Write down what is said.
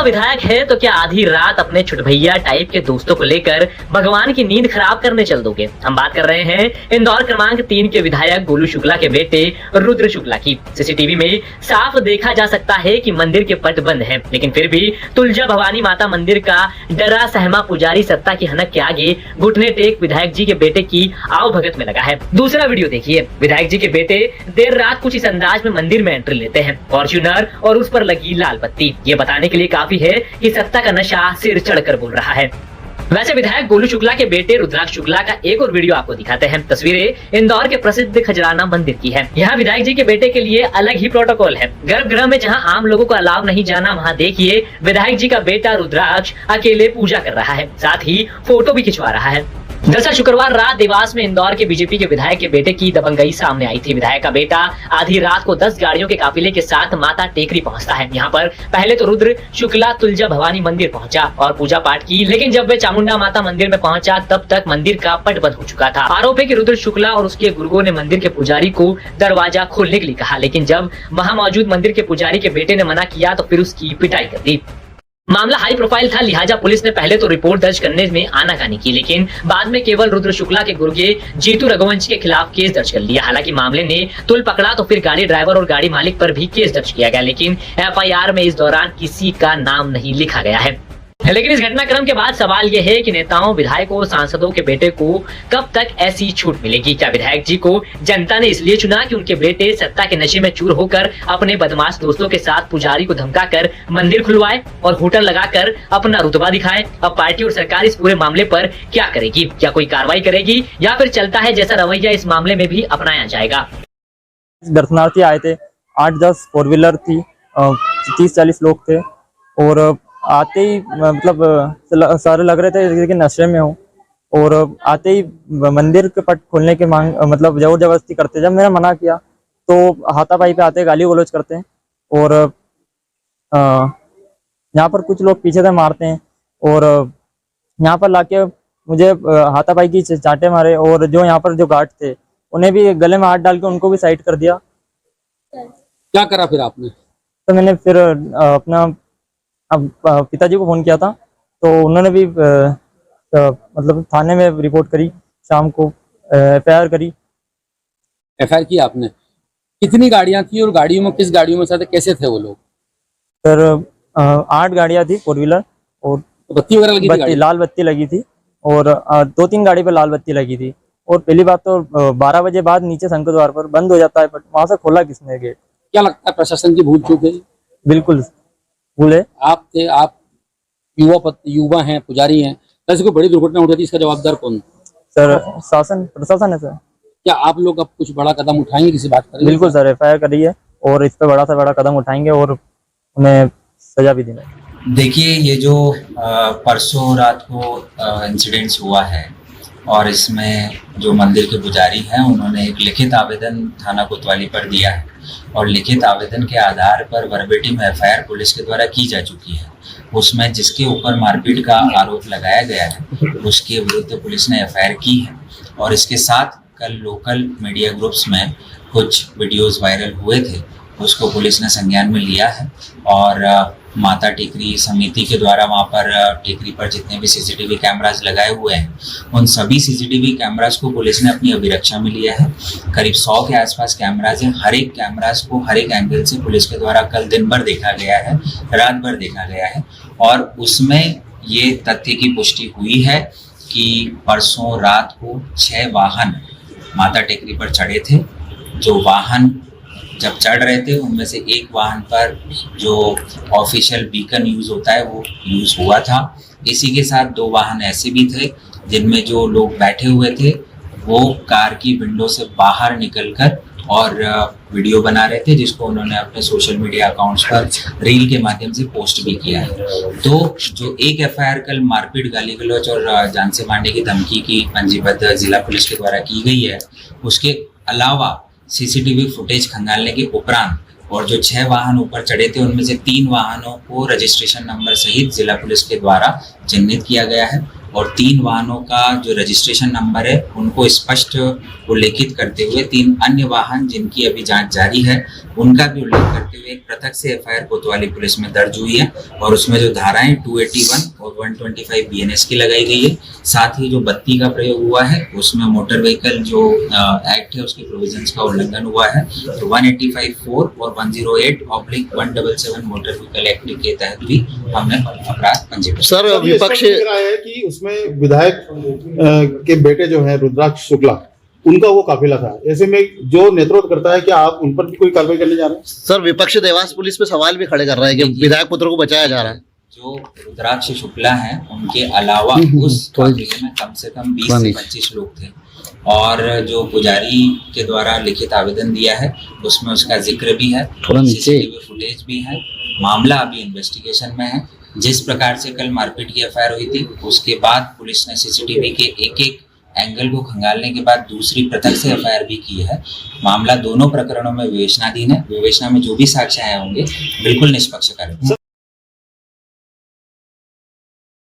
विधायक है तो क्या आधी रात अपने छुटभैया टाइप के दोस्तों को लेकर भगवान की नींद खराब करने चल दोगे? हम बात कर रहे हैं इंदौर क्रमांक 3 के विधायक गोलू शुक्ला के बेटे रुद्र शुक्ला की। सीसीटीवी में साफ देखा जा सकता है कि मंदिर के पट बंद हैं, लेकिन फिर भी तुलजा भवानी माता मंदिर का डरा सहमा पुजारी सत्ता की हनक के आगे घुटने टेक विधायक जी के बेटे की आवभगत में लगा है। दूसरा वीडियो देखिए। विधायक जी के बेटे देर रात कुछ इस अंदाज में मंदिर में एंट्री लेते हैं, फॉर्च्यूनर और उस पर लगी लाल बत्ती। ये बताने के लिए काफी है कि सत्ता का नशा सिर चढ़कर बोल रहा है। वैसे विधायक गोलू शुक्ला के बेटे रुद्राक्ष शुक्ला का एक और वीडियो आपको दिखाते हैं। तस्वीरें इंदौर के प्रसिद्ध खजराना मंदिर की है। यहाँ विधायक जी के बेटे के लिए अलग ही प्रोटोकॉल है। गर्भगृह में जहाँ आम लोगों को अलाव नहीं जाना, वहाँ देखिए विधायक जी का बेटा रुद्राक्ष अकेले पूजा कर रहा है, साथ ही फोटो भी खिंचवा रहा है। दरअसल शुक्रवार रात देवास में इंदौर के बीजेपी के विधायक के बेटे की दबंगई सामने आई थी। विधायक का बेटा आधी रात को 10 गाड़ियों के काफिले के साथ माता टेकरी पहुंचता है। यहाँ पर पहले तो रुद्र शुक्ला तुलजा भवानी मंदिर पहुंचा और पूजा पाठ की, लेकिन जब वे चामुंडा माता मंदिर में पहुंचा तब तक मंदिर का पट बंद हो चुका था। आरोप है कि रुद्र शुक्ला और उसके गुरुओं ने मंदिर के पुजारी को दरवाजा खोलने के लिए कहा, लेकिन जब वहां मौजूद मंदिर के पुजारी के बेटे ने मना किया तो फिर उसकी पिटाई कर दी। मामला हाई प्रोफाइल था, लिहाजा पुलिस ने पहले तो रिपोर्ट दर्ज करने में आनाकानी की, लेकिन बाद में केवल रुद्र शुक्ला के गुर्गे जीतू रघुवंशी के खिलाफ केस दर्ज कर लिया। हालांकि मामले ने तुल पकड़ा तो फिर गाड़ी ड्राइवर और गाड़ी मालिक पर भी केस दर्ज किया गया, लेकिन एफआईआर में इस दौरान किसी का नाम नहीं लिखा गया है। लेकिन इस घटनाक्रम के बाद सवाल यह है कि नेताओं, विधायकों और सांसदों के बेटे को कब तक ऐसी छूट मिलेगी? क्या विधायक जी को जनता ने इसलिए चुना कि उनके बेटे सत्ता के नशे में चूर होकर अपने बदमाश दोस्तों के साथ पुजारी को धमकाकर मंदिर खुलवाए और होटल लगाकर अपना रुतबा दिखाए? अब पार्टी और सरकार इस पूरे मामले पर क्या करेगी? क्या कोई कार्रवाई करेगी या फिर चलता है जैसा रवैया इस मामले में भी अपनाया जाएगा? दर्शनार्थी आए थे, 8-10 फोर व्हीलर थी, 30-40 लोग थे और आते ही मतलब सारे लग रहे थे कि नशे में हो, और आते ही मंदिर के पट खोलने की मांग मतलब जोर जबरदस्ती करते। जब मैंने मना किया तो हाथापाई पे आते, गाली गलौज करते हैं और यहाँ पर कुछ लोग पीछे से मारते हैं और यहाँ पर लाके मुझे हाथापाई की चाटे मारे, और जो यहाँ पर जो गार्ड थे उन्हें भी गले में हाथ डाल के उनको भी साइड कर दिया। क्या करा फिर आपने? तो मैंने फिर अपना पिताजी को फोन किया था, तो उन्होंने भी मतलब थाने में रिपोर्ट करी, शाम को एफआईआर करी। एफआईआर की आपने? कितनी गाड़ियां थी और गाड़ियों में किस गाड़ियों में थे, कैसे थे वो लोग? सर 8 गाड़ियां थी फोर व्हीलर, और बत्ती वगैरह लगी थी? लाल बत्ती लगी थी और 2-3 गाड़ी पे लाल बत्ती लगी थी। और पहली बात तो 12 बजे बाद नीचे शंकर द्वार पर बंद हो जाता है, बट वहां से खोला किसने गेट? क्या लगता है प्रशासन की भूल चूक है? बिल्कुल भूल है। आप युवा हैं, पुजारी हैं, ऐसे कोई बड़ी दुर्घटना हो जाती है, इसका जवाबदार कौन? सर प्रशासन है सर। क्या आप लोग अब कुछ बड़ा कदम उठाएंगे, किसी बात करेंगे? बिल्कुल सर, एफआईआर करी है और इस पे बड़ा से बड़ा कदम उठाएंगे और उन्हें सजा भी देंगे। देखिए, ये जो परसों रात को इंसिडेंट्स हुआ है और इसमें जो मंदिर के पुजारी हैं उन्होंने एक लिखित आवेदन थाना कोतवाली पर दिया है और लिखित आवेदन के आधार पर वर्बेटिम एफआईआर पुलिस के द्वारा की जा चुकी है। उसमें जिसके ऊपर मारपीट का आरोप लगाया गया है उसके विरुद्ध पुलिस ने एफआईआर की है। और इसके साथ कल लोकल मीडिया ग्रुप्स में कुछ वीडियोस वायरल हुए थे, उसको पुलिस ने संज्ञान में लिया है और माता टेकरी समिति के द्वारा वहाँ पर टेकरी पर जितने भी सीसीटीवी कैमरास लगाए हुए हैं उन सभी सीसीटीवी कैमरास को पुलिस ने अपनी अभिरक्षा में लिया है। करीब 100 के आसपास कैमरास हैं। हर एक कैमरास को हर एक एंगल से पुलिस के द्वारा कल दिन भर देखा गया है, रात भर देखा गया है और उसमें ये तथ्य की पुष्टि हुई है कि परसों रात को 6 वाहन माता टेकरी पर चढ़े थे। जो वाहन जब चढ़ रहे थे उनमें से एक वाहन पर जो ऑफिशियल बीकन यूज़ होता है वो यूज़ हुआ था। इसी के साथ 2 वाहन ऐसे भी थे जिनमें जो लोग बैठे हुए थे वो कार की विंडो से बाहर निकलकर और वीडियो बना रहे थे, जिसको उन्होंने अपने सोशल मीडिया अकाउंट्स पर रील के माध्यम से पोस्ट भी किया है। तो जो एक एफआईआर कल मारपीट, गाली गलौज और जान से मारने की धमकी की पंजीबद्ध जिला पुलिस के द्वारा की गई है, उसके अलावा सीसीटीवी फुटेज खंगालने के उपरांत और जो 6 वाहन ऊपर चढ़े थे उनमें से 3 वाहनों को रजिस्ट्रेशन नंबर सहित जिला पुलिस के द्वारा चिन्हित किया गया है और 3 वाहनों का जो रजिस्ट्रेशन नंबर है उनको स्पष्ट उल्लेखित करते हुए 3 अन्य वाहन जिनकी अभी जांच जारी है उनका भी उल्लेख करते हुए एक पृथक से एफआईआर कोतवाली पुलिस में दर्ज हुई है और उसमें जो धाराएं 281 और 125 बीएनएस की लगाई गई है। साथ ही जो बत्ती का प्रयोग हुआ है उसमें मोटर व्हीकल जो एक्ट है उसके प्रोविजंस का उल्लंघन हुआ है। तो 185(4) और 108/177 मोटर व्हीकल एक्ट के तहत भी हमने अपराध पंजीकृत। सर विपक्ष दिख रहा है कि उसमें विधायक के बेटे जो है रुद्राक्ष शुक्ला उनका वो काफिला था, ऐसे में जो नेतृत्व करता है क्या आप उन पर भी कोई कार्रवाई करने जा रहे हैं? सर विपक्ष देवास पुलिस पे सवाल भी खड़े कर रहा है कि विधायक पुत्र को बचाया जा रहा है। जो रुद्राक्ष शुक्ला हैं उनके अलावा उस काफिले में कम से कम 20 से 25 लोग थे और जो पुजारी के द्वारा लिखित आवेदन दिया है उसमें उसका जिक्र भी है, सीसीटीवी फुटेज भी है। मामला अभी इन्वेस्टिगेशन में है। जिस प्रकार से कल मारपीट की एफआईआर हुई थी उसके बाद पुलिस ने सीसीटीवी के एक एंगल को खंगालने के बाद दूसरी पृथक से एफआईआर भी की है। मामला दोनों प्रकरणों में विवेचनाधीन है। विवेचना में जो भी साक्ष्य आए होंगे बिल्कुल निष्पक्ष करेंगे।